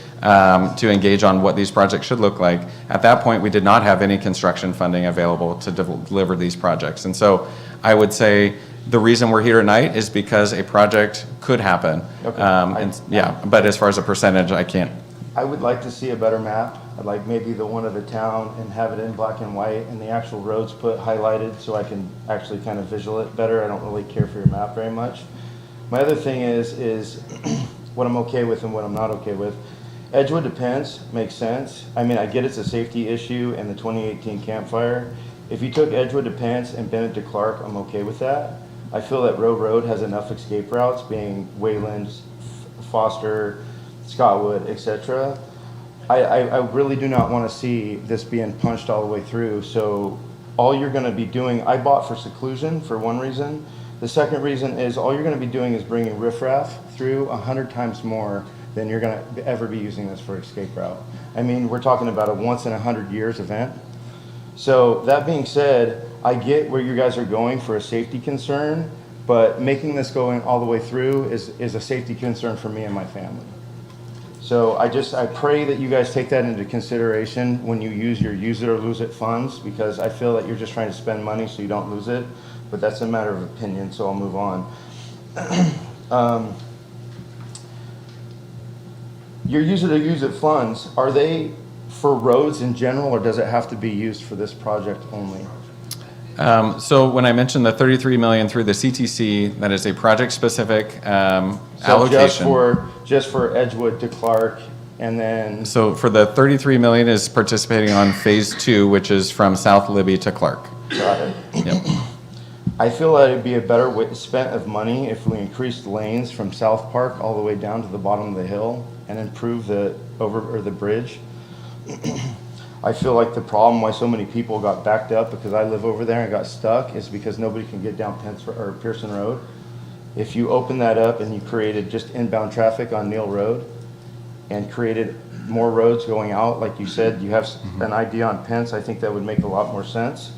[SPEAKER 1] to engage on what these projects should look like. At that point, we did not have any construction funding available to deliver these projects. And so I would say the reason we're here tonight is because a project could happen.
[SPEAKER 7] Okay.
[SPEAKER 1] But as far as a percentage, I can't.
[SPEAKER 7] I would like to see a better map. I'd like maybe the one of the town and have it in black and white and the actual roads put highlighted so I can actually kind of visual it better. I don't really care for your map very much. My other thing is what I'm okay with and what I'm not okay with. Edgewood to Pence makes sense. I mean, I get it's a safety issue and the 2018 campfire. If you took Edgewood to Pence and Bennett to Clark, I'm okay with that. I feel that Rowe Road has enough escape routes, being Wayland, Foster, Scottwood, etc. I really do not want to see this being punched all the way through. So all you're going to be doing, I bought for seclusion for one reason. The second reason is all you're going to be doing is bringing riffraff through 100 times more than you're going to ever be using this for escape route. I mean, we're talking about a once in 100 years event. So that being said, I get where you guys are going for a safety concern, but making this going all the way through is a safety concern for me and my family. So I pray that you guys take that into consideration when you use your use it or lose it funds, because I feel that you're just trying to spend money so you don't lose it, but that's a matter of opinion, so I'll move on. Your use it or use it funds, are they for roads in general, or does it have to be used for this project only?
[SPEAKER 1] So when I mentioned the 33 million through the CTC, that is a project-specific
[SPEAKER 7] So
[SPEAKER 1] allocation.
[SPEAKER 7] just for Edgewood to Clark, and then,
[SPEAKER 1] So for the 33 million is participating on Phase 2, which is from South Libby to Clark.
[SPEAKER 7] got it.
[SPEAKER 1] Yep.
[SPEAKER 7] I feel that it'd be a better way spent of money if we increased lanes from South Park all the way down to the bottom of the hill and improve the bridge. I feel like the problem why so many people got backed up, because I live over there and got stuck, is because nobody can get down Pearson Road. If you open that up and you created just inbound traffic on Neal Road and created more roads going out, like you said, you have an idea on Pence, I think that would make a lot more sense.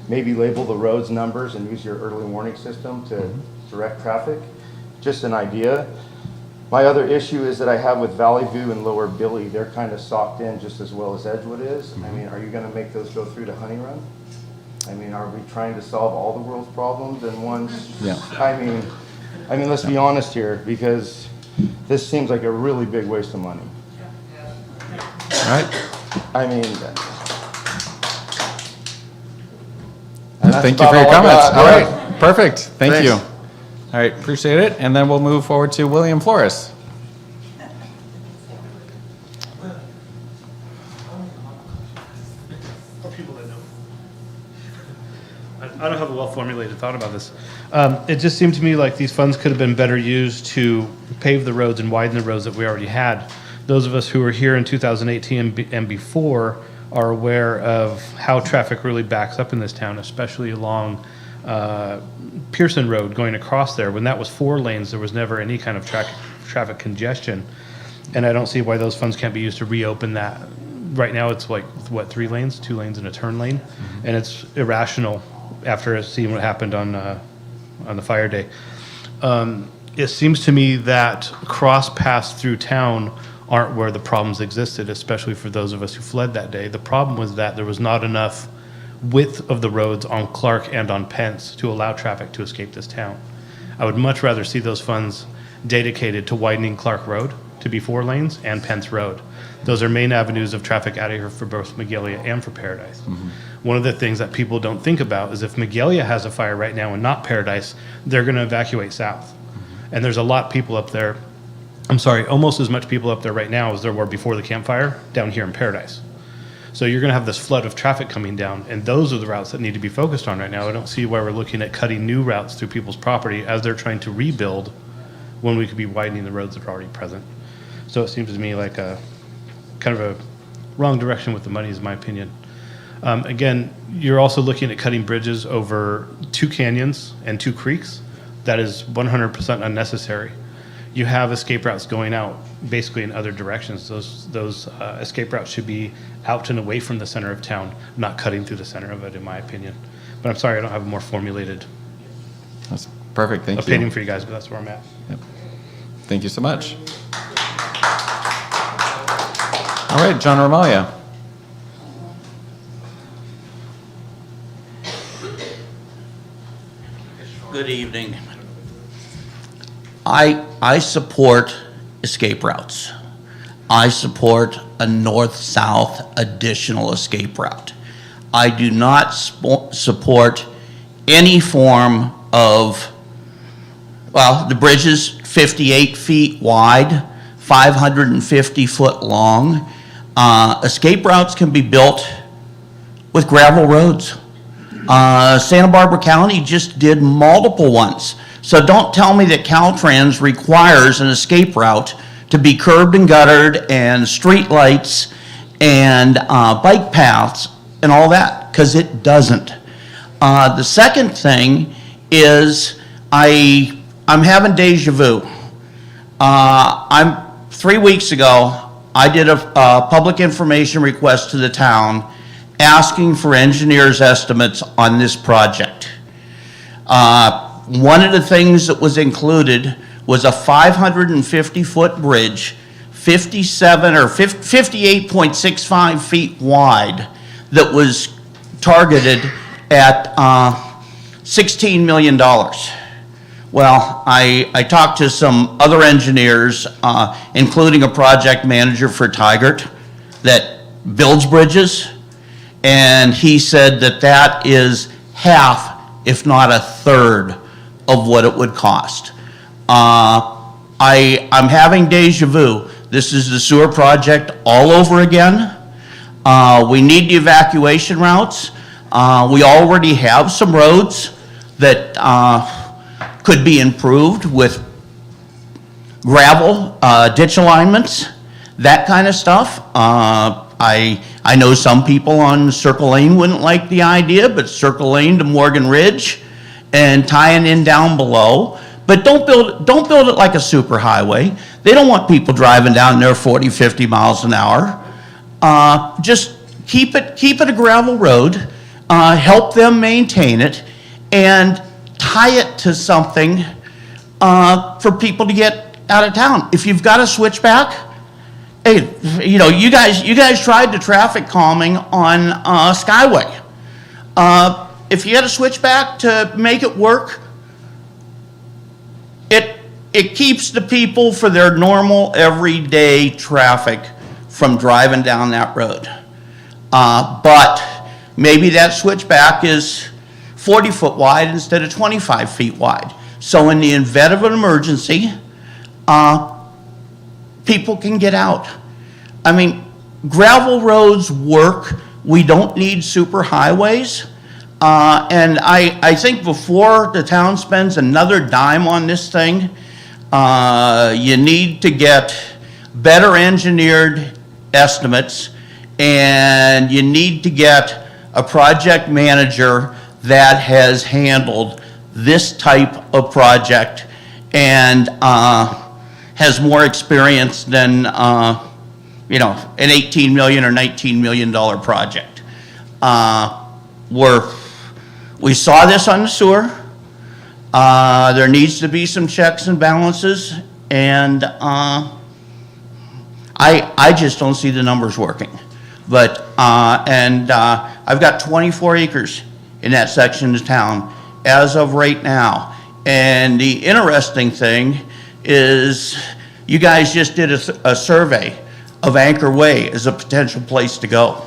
[SPEAKER 7] Maybe label the roads numbers and use your early warning system to direct traffic. Just an idea. My other issue is that I have with Valley View and Lower Billy, they're kind of socked in just as well as Edgewood is. I mean, are you gonna make those go through to Honey Run? I mean, are we trying to solve all the world's problems in one?
[SPEAKER 1] Yeah.
[SPEAKER 7] I mean, let's be honest here, because this seems like a really big waste of money.
[SPEAKER 1] All right.
[SPEAKER 7] I mean. And that's
[SPEAKER 1] Thank you for
[SPEAKER 7] about
[SPEAKER 1] your
[SPEAKER 7] all I
[SPEAKER 1] comments.
[SPEAKER 7] got.
[SPEAKER 1] All right, perfect. Thank
[SPEAKER 7] Thanks.
[SPEAKER 1] you. All right, appreciate it. And then we'll move forward to William Flores.
[SPEAKER 8] For people that know. I don't have a well-formulated thought about this. It just seemed to me like these funds could have been better used to pave the roads and widen the roads that we already had. Those of us who were here in 2018 and before are aware of how traffic really backs up in this town, especially along Pearson Road going across there. When that was 4 lanes, there was never any kind of traffic congestion. And I don't see why those funds can't be used to reopen that. Right now, it's like, what, 3 lanes, 2 lanes and a turn lane? And it's irrational after seeing what happened on the fire day. It seems to me that cross paths through town aren't where the problems existed, especially for those of us who fled that day. The problem was that there was not enough width of the roads on Clark and on Pence to allow traffic to escape this town. I would much rather see those funds dedicated to widening Clark Road to be 4 lanes and Pence Road. Those are main avenues of traffic out of here for both Magalia and for Paradise. One of the things that people don't think about is if Magalia has a fire right now and not Paradise, they're going to evacuate south. And there's a lot of people up there. I'm sorry, almost as much people up there right now as there were before the campfire down here in Paradise. So you're going to have this flood of traffic coming down, and those are the routes that need to be focused on right now. I don't see why we're looking at cutting new routes through people's property as they're trying to rebuild when we could be widening the roads that are already present. So it seems to me like a kind of a wrong direction with the money, is my opinion. Again, you're also looking at cutting bridges over 2 canyons and 2 creeks. That is 100% unnecessary. You have escape routes going out basically in other directions. Those escape routes should be out and away from the center of town, not cutting through the center of it, in my opinion. But I'm sorry, I don't have a more formulated
[SPEAKER 1] That's perfect, thank you.
[SPEAKER 8] opinion for you guys, but that's where I'm at.
[SPEAKER 1] Thank you so much. All right, John Ramalia.
[SPEAKER 9] Good evening. I support escape routes. I support a north-south additional escape route. I do not support any form of, well, the bridge is 58 feet wide, 550 foot long. Escape routes can be built with gravel roads. Santa Barbara County just did multiple ones. So don't tell me that Caltrans requires an escape route to be curbed and guttered and street lights and bike paths and all that, because it doesn't. The second thing is I'm having deja vu. 3 weeks ago, I did a public information request to the town asking for engineers' estimates on this project. One of the things that was included was a 550-foot bridge, 58.65 feet wide, that was targeted at $16 million. Well, I talked to some other engineers, including a project manager for Tigert that builds bridges, and he said that that is half, if not a third, of what it would cost. I'm having deja vu. This is the sewer project all over again. We need the evacuation routes. We already have some roads that could be improved with gravel, ditch alignments, that kind of stuff. I know some people on Circle Lane wouldn't like the idea, but Circle Lane to Morgan Ridge and tying in down below. But don't build it like a super highway. They don't want people driving down there 40, 50 miles an hour. Just keep it a gravel road, help them maintain it, and tie it to something for people to get out of town. If you've got a switchback, hey, you know, you guys tried the traffic calming on Skyway. If you had a switchback to make it work, it keeps the people for their normal everyday traffic from driving down that road. But maybe that switchback is 40 foot wide instead of 25 feet wide. So in the event of an emergency, people can get out. I mean, gravel roads work. We don't need super highways. And I think before the town spends another dime on this thing, you need to get better engineered estimates, and you need to get a project manager that has handled this type of project and has more experience than you know, an $18 million or $19 million project. We saw this on the sewer. There needs to be some checks and balances, and I just don't see the numbers working. But I've got 24 acres in that section of town as of right now. And the interesting thing is you guys just did a survey of Anchor Way as a potential place to go.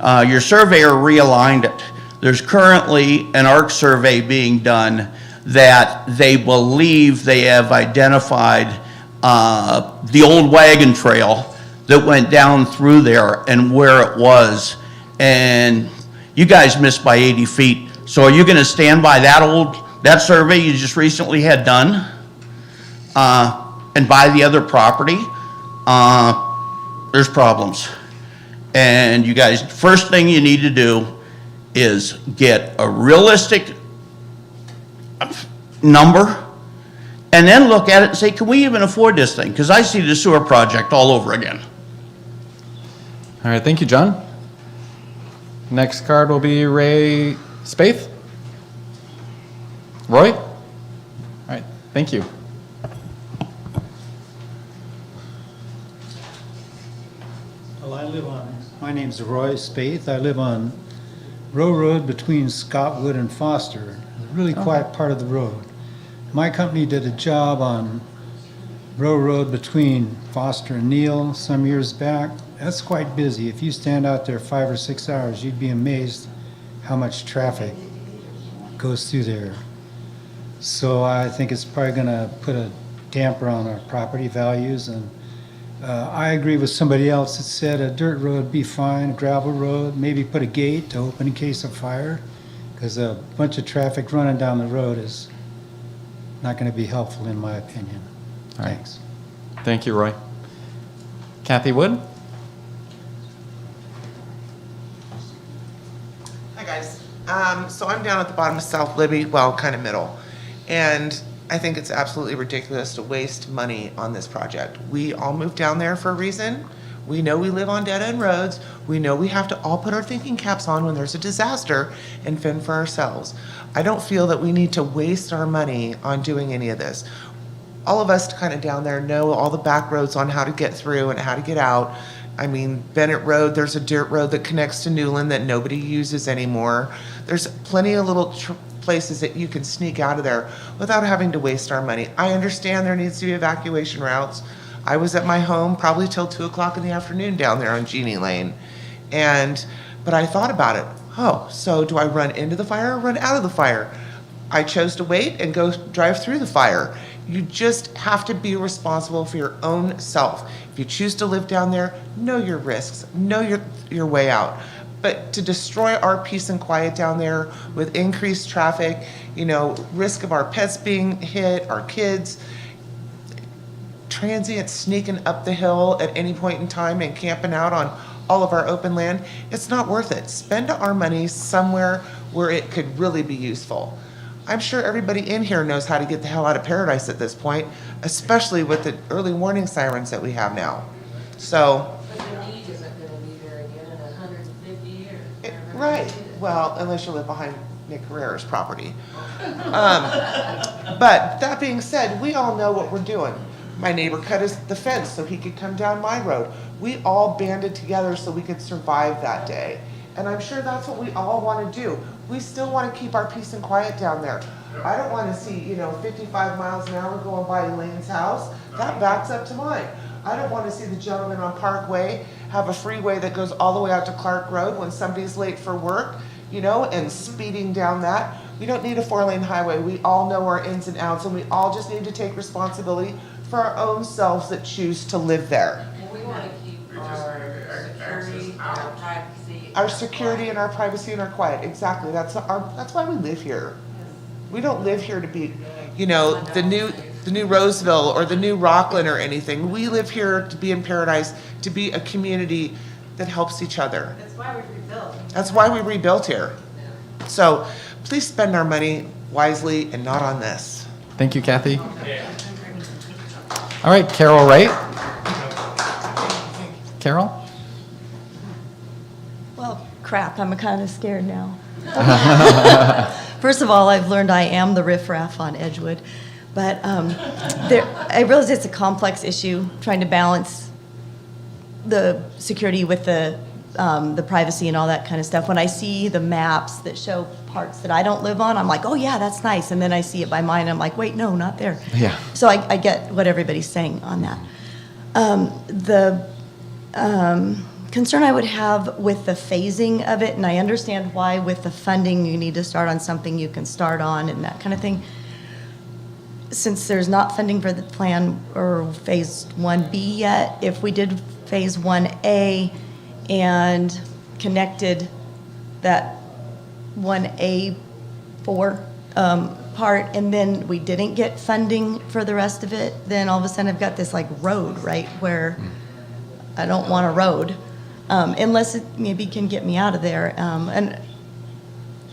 [SPEAKER 9] Your surveyor realigned it. There's currently an ARC survey being done that they believe they have identified the old wagon trail that went down through there and where it was. and you guys missed by 80 feet. So are you gonna stand by that survey you just recently had done? And buy the other property? There's problems. And you guys, first thing you need to do is get a realistic number, and then look at it and say, can we even afford this thing? Because I see the sewer project all over again.
[SPEAKER 1] All right, thank you, John. Next card will be Ray Spaeth. Roy? All right, thank you.
[SPEAKER 10] Well, my name's Roy Spaeth. I live on Row Road between Scottwood and Foster, a really quiet part of the road. My company did a job on Row Road between Foster and Neal some years back. That's quite busy. If you stand out there 5 or 6 hours, you'd be amazed how much traffic goes through there. So I think it's probably gonna put a damper on our property values, and I agree with somebody else that said a dirt road would be fine, a gravel road, maybe put a gate to open in case of fire, because a bunch of traffic running down the road is not going to be helpful in my opinion.
[SPEAKER 1] All right.
[SPEAKER 10] Thanks.
[SPEAKER 1] Thank you, Roy. Kathy Wood?
[SPEAKER 11] Hi, guys. So I'm down at the bottom of South Libby, well, kind of middle. And I think it's absolutely ridiculous to waste money on this project. We all moved down there for a reason. We know we live on dead-end roads. We know we have to all put our thinking caps on when there's a disaster and fend for ourselves. I don't feel that we need to waste our money on doing any of this. All of us kind of down there know all the back roads on how to get through and how to get out. I mean, Bennett Road, there's a dirt road that connects to Newland that nobody uses anymore. There's plenty of little places that you can sneak out of there without having to waste our money. I understand there needs to be evacuation routes. I was at my home probably till 2 o'clock in the afternoon down there on Genie Lane. But I thought about it. Oh, so do I run into the fire or run out of the fire? I chose to wait and go drive through the fire. You just have to be responsible for your own self. If you choose to live down there, know your risks, know your way out. But to destroy our peace and quiet down there with increased traffic, risk of our pets being hit, our kids, transients sneaking up the hill at any point in time and camping out on all of our open land, it's not worth it. Spend our money somewhere where it could really be useful. I'm sure everybody in here knows how to get the hell out of Paradise at this point, especially with the early warning sirens that we have now. So.
[SPEAKER 5] But the need isn't gonna be there again in 150 years.
[SPEAKER 11] Right, well, unless you live behind Nick Herrera's property. But that being said, we all know what we're doing. My neighbor cut the fence so he could come down my road. We all banded together so we could survive that day. And I'm sure that's what we all want to do. We still want to keep our peace and quiet down there. I don't want to see, 55 miles an hour going by Elaine's house. That backs up to mine. I don't want to see the gentleman on Parkway have a freeway that goes all the way out to Clark Road when somebody's late for work, and speeding down that. We don't need a 4-lane highway. We all know our ins and outs, and we all just need to take responsibility for our own selves that choose to live there.
[SPEAKER 5] And we want to keep our security, our privacy.
[SPEAKER 11] Our security and our privacy and our quiet, exactly. That's why we live here. We don't live here to be, the new Roseville or the new Rockland or anything. We live here to be in Paradise, to be a community that helps each other.
[SPEAKER 3] That's why we rebuilt.
[SPEAKER 11] That's why we rebuilt here. So please spend our money wisely and not on this.
[SPEAKER 1] Thank you, Kathy. All right, Carol Wright. Carol?
[SPEAKER 12] Well, crap, I'm kind of scared now. First of all, I've learned I am the riffraff on Edgewood, but I realize it's a complex issue, trying to balance the security with the privacy and all that kind of stuff. When I see the maps that show parts that I don't live on, I'm like, oh yeah, that's nice. And then I see it by mine, and I'm like, wait, no, not there.
[SPEAKER 1] Yeah.
[SPEAKER 12] So I get what everybody's saying on that. The concern I would have with the phasing of it, and I understand why with the funding you need to start on something you can start on and that kind of thing. Since there's not funding for the plan or phase 1B yet, if we did phase 1A and connected that 1A4 part, and then we didn't get funding for the rest of it, then all of a sudden I've got this like road, right, where I don't want a road, unless it maybe can get me out of there. And,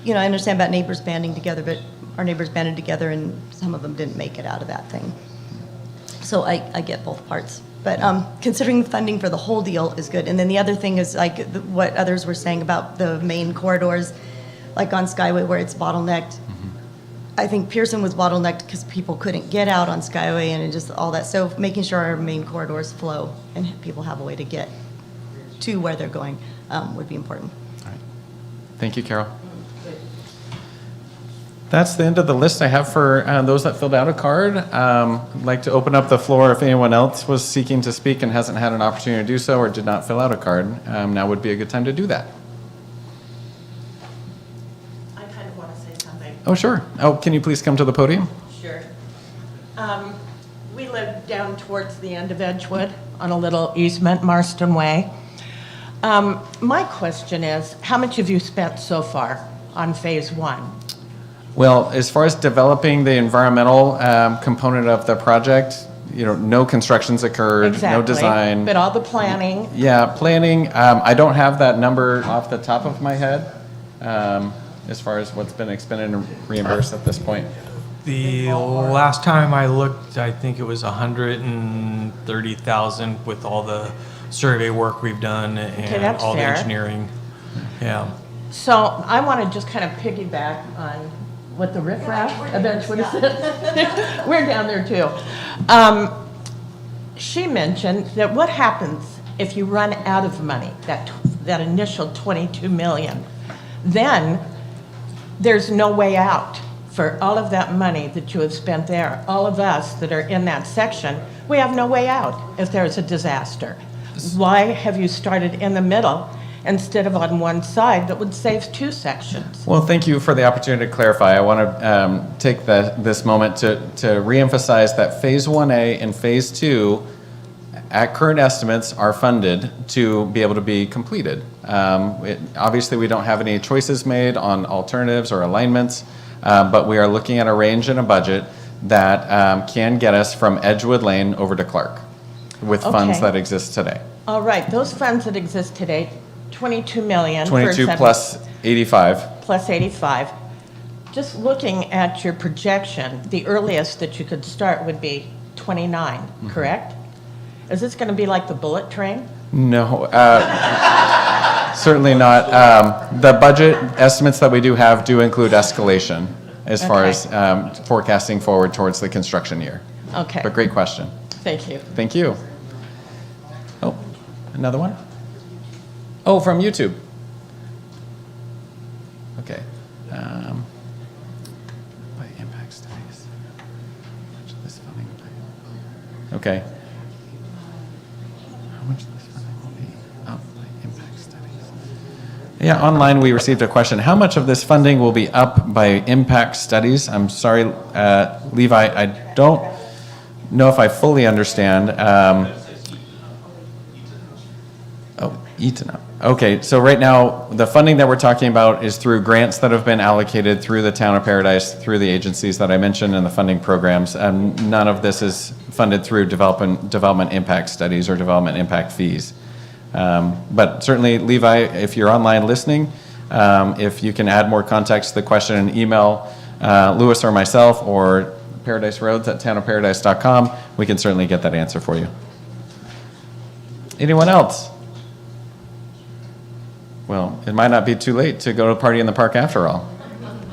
[SPEAKER 12] you know, I understand about neighbors banding together, but our neighbors banded together and some of them didn't make it out of that thing. So I get both parts. But considering the funding for the whole deal is good. And then the other thing is like what others were saying about the main corridors, like on Skyway where it's bottlenecked. I think Pearson was bottlenecked because people couldn't get out on Skyway and just all that. So making sure our main corridors flow and people have a way to get to where they're going would be important.
[SPEAKER 1] All right. Thank you, Carol. That's the end of the list I have for those that filled out a card. I'd like to open up the floor if anyone else was seeking to speak and hasn't had an opportunity to do so or did not fill out a card. Now would be a good time to do that.
[SPEAKER 13] I kind of want to say something.
[SPEAKER 1] Oh, sure. Oh, can you please come to the podium?
[SPEAKER 13] Sure. We live down towards the end of Edgewood on a little easement, Marston Way. My question is, how much have you spent so far on phase one?
[SPEAKER 1] Well, as far as developing the environmental component of the project, you know, no construction's occurred,
[SPEAKER 13] Exactly.
[SPEAKER 1] no design.
[SPEAKER 13] But all the planning,
[SPEAKER 1] Yeah, planning, I don't have that number off the top of my head, as far as what's been expended and reimbursed at this point.
[SPEAKER 2] The last time I looked, I think it was 130,000 with all the survey work we've done and
[SPEAKER 13] that's
[SPEAKER 2] all the
[SPEAKER 13] fair.
[SPEAKER 2] engineering. Yeah.
[SPEAKER 13] so I want to just kind of piggyback on what the riffraff of Edgewood is. We're down there too. She mentioned that what happens if you run out of money, that initial 22 million, then there's no way out for all of that money that you have spent there. All of us that are in that section, we have no way out if there's a disaster. Why have you started in the middle instead of on one side that would save two sections?
[SPEAKER 1] Well, thank you for the opportunity to clarify. I want to take this moment to reemphasize that Phase 1A and Phase 2, at current estimates, are funded to be able to be completed. Obviously, we don't have any choices made on alternatives or alignments, but we are looking at a range and a budget that can get us from Edgewood Lane over to Clark with funds
[SPEAKER 13] Okay.
[SPEAKER 1] that exist today.
[SPEAKER 13] All right, those funds that exist today, 22 million. for
[SPEAKER 1] 22
[SPEAKER 13] seven-
[SPEAKER 1] plus 85.
[SPEAKER 13] Plus 85. Just looking at your projection, the earliest that you could start would be 29, correct? Is this going to be like the bullet train?
[SPEAKER 1] No, certainly not. The budget estimates that we do have do include escalation as far
[SPEAKER 13] Okay.
[SPEAKER 1] as forecasting forward towards the construction year.
[SPEAKER 13] Okay,
[SPEAKER 1] But great question.
[SPEAKER 13] thank you.
[SPEAKER 1] Thank you. Oh, another one? Oh, from YouTube. Okay. By impact studies. How much of this funding by- Okay. How much of this funding will be up by impact studies? Yeah, online we received a question. How much of this funding will be up by impact studies? I'm sorry, Levi, I don't know if I fully understand. Eaton up. Okay, so right now, the funding that we're talking about is through grants that have been allocated through the Town of Paradise, through the agencies that I mentioned and the funding programs. None of this is funded through development impact studies or development impact fees. But certainly, Levi, if you're online listening, if you can add more context to the question and email Louis or myself or paradiseroads@townofparadise.com, we can certainly get that answer for you. Anyone else? Well, it might not be too late to go to a party in the park after all.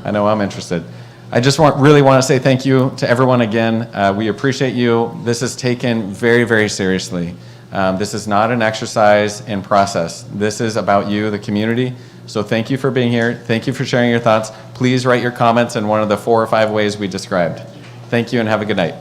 [SPEAKER 1] I know I'm interested. I just really want to say thank you to everyone again. We appreciate you. This is taken very, very seriously. This is not an exercise in process. This is about you, the community. So thank you for being here. Thank you for sharing your thoughts. Please write your comments in one of the 4 or 5 ways we described. Thank you and have a good night.